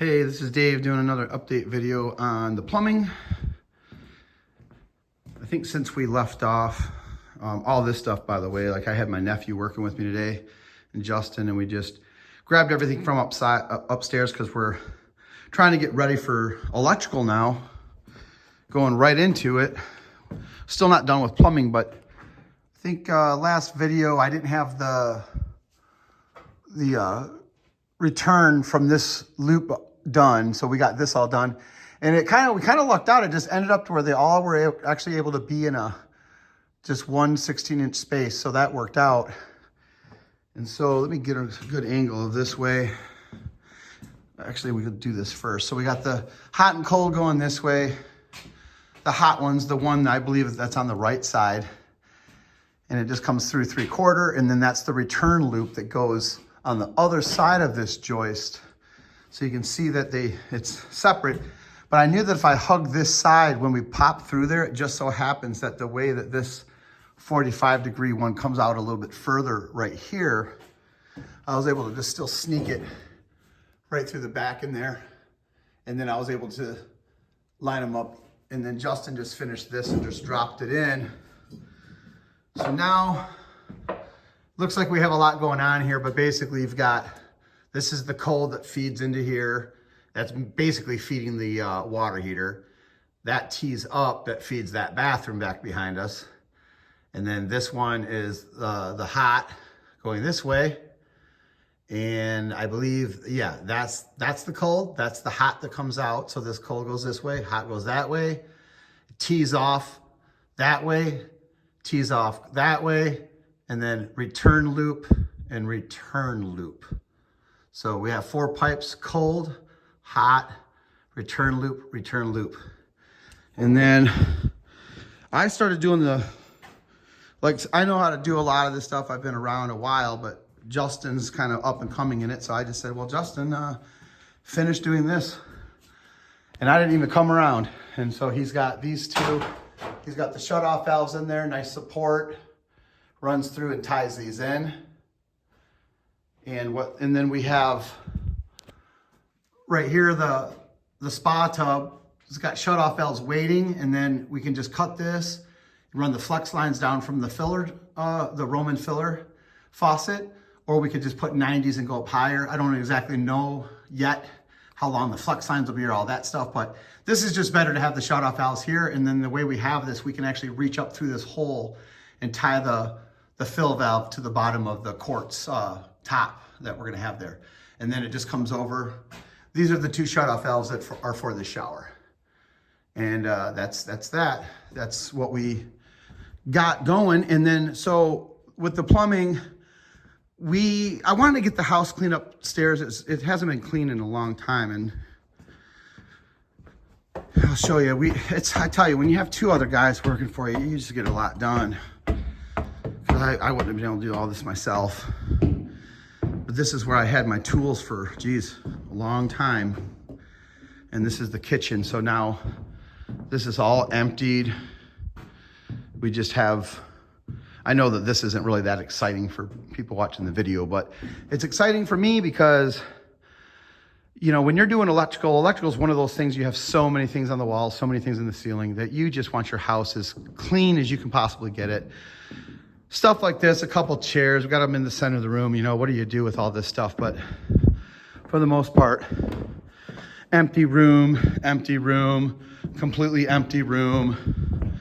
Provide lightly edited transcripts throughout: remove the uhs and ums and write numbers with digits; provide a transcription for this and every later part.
Hey, this is Dave doing another update video on the plumbing. I think since we left off, all this stuff, by the way, like I had my nephew working with me today and Justin, and we just grabbed everything from upstairs because we're trying to get ready for electrical now, going right into it. Still not done with plumbing, but I think last video I didn't have the return from this loop done, so we got this all done, and we kind of lucked out. It just ended up to where they all were actually able to be in just one 16-inch space, so that worked out. And so let me get a good angle of this way. Actually, we could do this first. So we got the hot and cold going this way. The hot one's the one I believe that's on the right side, and it just comes through 3/4, and then that's the return loop that goes on the other side of this joist. So you can see that it's separate, but I knew that if I hug this side when we pop through there, it just so happens that the way that this 45-degree one comes out a little bit further right here, I was able to just still sneak it right through the back in there. And then I was able to line them up, and then Justin just finished this and just dropped it in. So now, looks like we have a lot going on here, but basically you've got, this is the cold that feeds into here. That's basically feeding the water heater. That tees up, that feeds that bathroom back behind us. And then this one is the hot going this way. And I believe, yeah, that's the cold. That's the hot that comes out. So this cold goes this way, hot goes that way. It tees off that way, tees off that way, and then return loop and return loop. So we have 4 pipes: cold, hot, return loop. And then I started doing I know how to do a lot of this stuff. I've been around a while, but Justin's kind of up and coming in it. So I just said, well, Justin, finish doing this. And I didn't even come around. And so he's got these two. He's got the shutoff valves in there, nice support, runs through and ties these in. And then we have right here the spa tub. It's got shutoff valves waiting, and then we can just cut this, run the flex lines down from the filler, the Roman filler faucet, or we could just put 90s and go up higher. I don't exactly know yet how long the flex lines will be or all that stuff, but this is just better to have the shutoff valves here. And then the way we have this, we can actually reach up through this hole and tie the fill valve to the bottom of the quartz top that we're gonna have there. And then it just comes over. These are the 2 shutoff valves that are for the shower. And that's that. That's what we got going. And then, so with the plumbing, I wanted to get the house cleaned upstairs. It hasn't been cleaned in a long time, and I'll show you. I tell you, when you have 2 other guys working for you, you just get a lot done. I wouldn't have been able to do all this myself. But this is where I had my tools for, geez, a long time. And this is the kitchen. So now this is all emptied. We just have, I know that this isn't really that exciting for people watching the video, but it's exciting for me because, you know, when you're doing electrical is one of those things, you have so many things on the wall, so many things in the ceiling, that you just want your house as clean as you can possibly get it. Stuff like this, a couple chairs, we got them in the center of the room. You know, what do you do with all this stuff? But for the most part, empty room, completely empty room.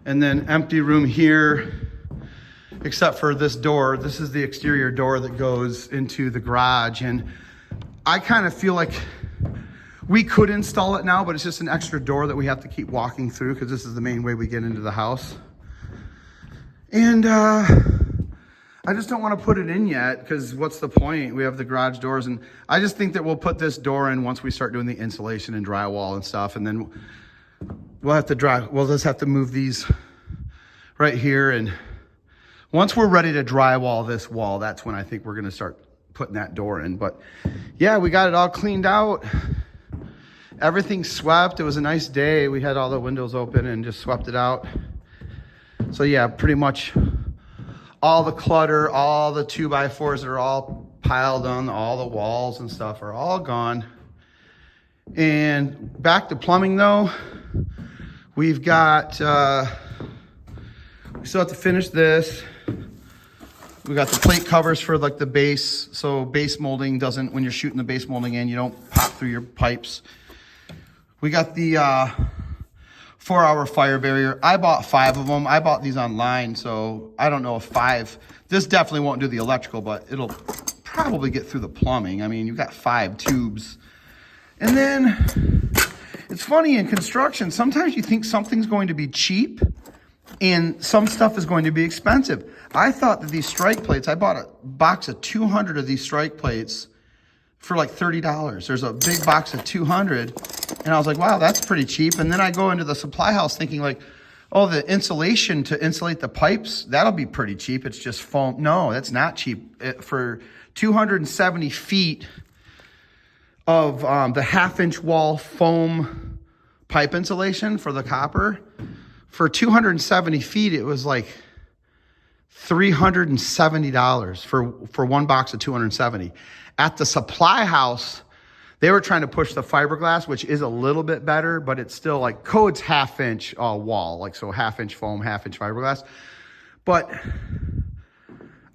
And then empty room here, except for this door. This is the exterior door that goes into the garage. And I kind of feel like we could install it now, but it's just an extra door that we have to keep walking through because this is the main way we get into the house. And I just don't want to put it in yet because what's the point? We have the garage doors, and I just think that we'll put this door in once we start doing the insulation and drywall and stuff. And then we'll just have to move these right here. And once we're ready to drywall this wall, that's when I think we're going to start putting that door in. But yeah, we got it all cleaned out. Everything swept. It was a nice day. We had all the windows open and just swept it out. So yeah, pretty much all the clutter, all the 2x4s that are all piled on all the walls and stuff are all gone. And back to plumbing though, we've got, we still have to finish this. We got the plate covers for like the base. So base molding doesn't, when you're shooting the base molding in, you don't pop through your pipes. We got the 4-hour fire barrier. I bought 5 of them. I bought these online, so I don't know if 5, this definitely won't do the electrical, but it'll probably get through the plumbing. I mean, you've got 5 tubes. And then it's funny in construction, sometimes you think something's going to be cheap and some stuff is going to be expensive. I thought that these strike plates, I bought a box of 200 of these strike plates for like $30. There's a big box of 200 and I was like, wow, that's pretty cheap. And then I go into the supply house thinking like, oh, the insulation to insulate the pipes, that'll be pretty cheap. It's just foam. No, that's not cheap. For 270 feet of the 1/2-inch wall foam pipe insulation for the copper, for 270 feet, it was like $370 for one box of 270. At the supply house, they were trying to push the fiberglass, which is a little bit better, but it's still like code's 1/2-inch wall, like so 1/2-inch foam, 1/2-inch fiberglass. But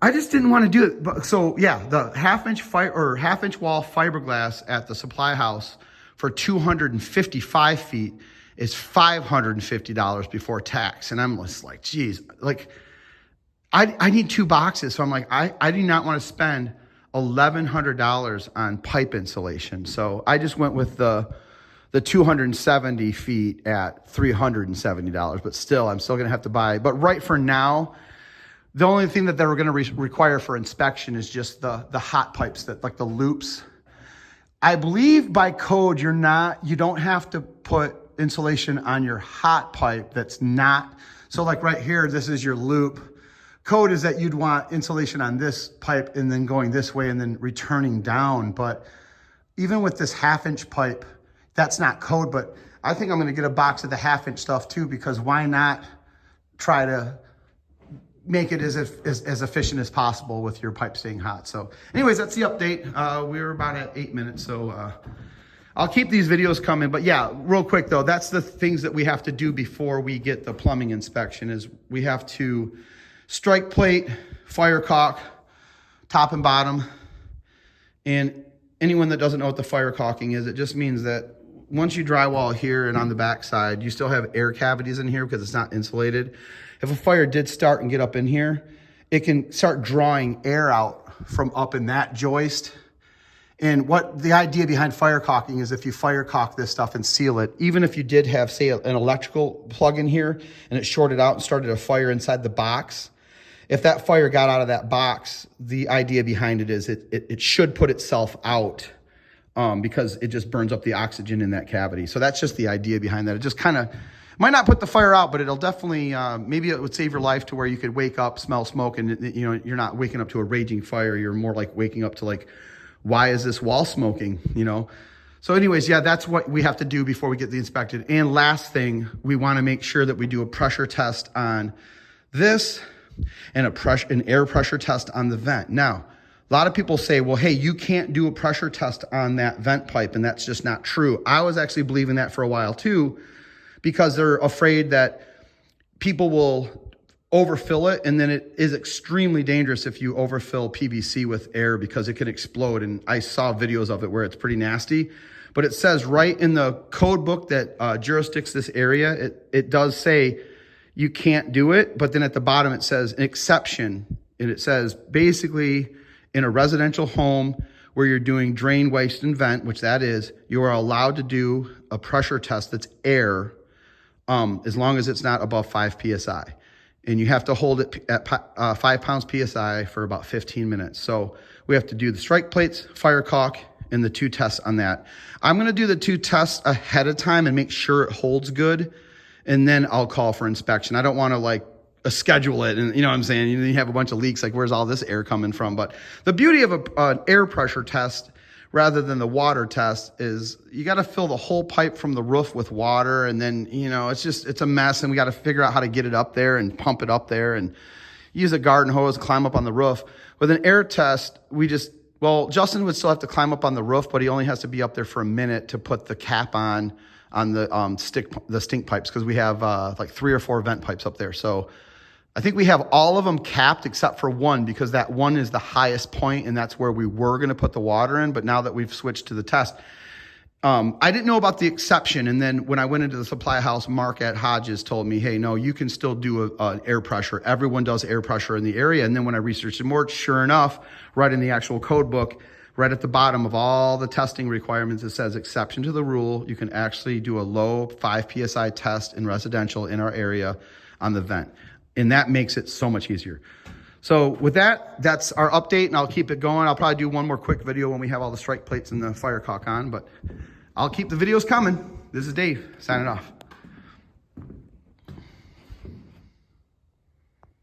I just didn't want to do it. But so yeah, the 1/2-inch wall fiberglass at the supply house for 255 feet is $550 before tax. And I'm just like, geez, like I need 2 boxes. So I'm like, I do not want to spend $1,100 on pipe insulation. So I just went with the 270 feet at $370, but still, I'm still going to have to buy. But right for now, the only thing that they were going to require for inspection is just the hot pipes, that like the loops. I believe by code, you don't have to put insulation on your hot pipe that's not. So like right here, this is your loop. Code is that you'd want insulation on this pipe and then going this way and then returning down. But even with this 1/2-inch pipe, that's not code, but I think I'm gonna get a box of the 1/2-inch stuff too, because why not try to make it as efficient as possible with your pipe staying hot. So anyways, that's the update. We're about at 8 minutes, so I'll keep these videos coming. But yeah, real quick though, that's the things that we have to do before we get the plumbing inspection is we have to strike plate, fire caulk, top and bottom. And anyone that doesn't know what the fire caulking is, it just means that once you drywall here and on the back side, you still have air cavities in here because it's not insulated. If a fire did start and get up in here, it can start drawing air out from up in that joist. And what the idea behind fire caulking is if you fire caulk this stuff and seal it, even if you did have, say, an electrical plug in here and it shorted out and started a fire inside the box, if that fire got out of that box, the idea behind it is it should put itself out because it just burns up the oxygen in that cavity. So that's just the idea behind that. It just kind of might not put the fire out, but it'll definitely, maybe it would save your life to where you could wake up, smell smoke, and you're not waking up to a raging fire. You're more like waking up to like, why is this wall smoking, So anyways, yeah, that's what we have to do before we get the inspected. And last thing, we want to make sure that we do a pressure test on this and an air pressure test on the vent. Now, a lot of people say, well, hey, you can't do a pressure test on that vent pipe, and that's just not true. I was actually believing that for a while too, because they're afraid that people will overfill it, and then it is extremely dangerous if you overfill PVC with air because it can explode. And I saw videos of it where it's pretty nasty. But it says right in the code book that jurisdicts this area, it does say you can't do it. But then at the bottom it says an exception. And it says basically in a residential home where you're doing drain, waste, and vent, which that is, you are allowed to do a pressure test that's air as long as it's not above 5 PSI. And you have to hold it at 5 pounds PSI for about 15 minutes. So we have to do the strike plates, fire caulk, and the 2 tests on that. I'm going to do the 2 tests ahead of time and make sure it holds good. And then I'll call for inspection. I don't want to schedule it. And you know what I'm saying? You have a bunch of leaks. Like, where's all this air coming from? But the beauty of an air pressure test rather than the water test is you got to fill the whole pipe from the roof with water. And then, it's a mess. And we got to figure out how to get it up there and pump it up there and use a garden hose, climb up on the roof. With an air test, we just Well, Justin would still have to climb up on the roof, but he only has to be up there for a minute to put the cap on the stink pipes, because we have like 3 or 4 vent pipes up there. So I think we have all of them capped except for one, because that one is the highest point, and that's where we were going to put the water in. But now that we've switched to the test, I didn't know about the exception. And then when I went into the supply house, Mark at Hodges told me, hey, no, you can still do an air pressure. Everyone does air pressure in the area. And then when I researched it more, sure enough, right in the actual code book, right at the bottom of all the testing requirements, it says exception to the rule. You can actually do a low 5 PSI test in residential in our area on the vent. And that makes it so much easier. So with that, that's our update, and I'll keep it going. I'll probably do one more quick video when we have all the strike plates and the fire caulk on, but I'll keep the videos coming. This is Dave, signing off.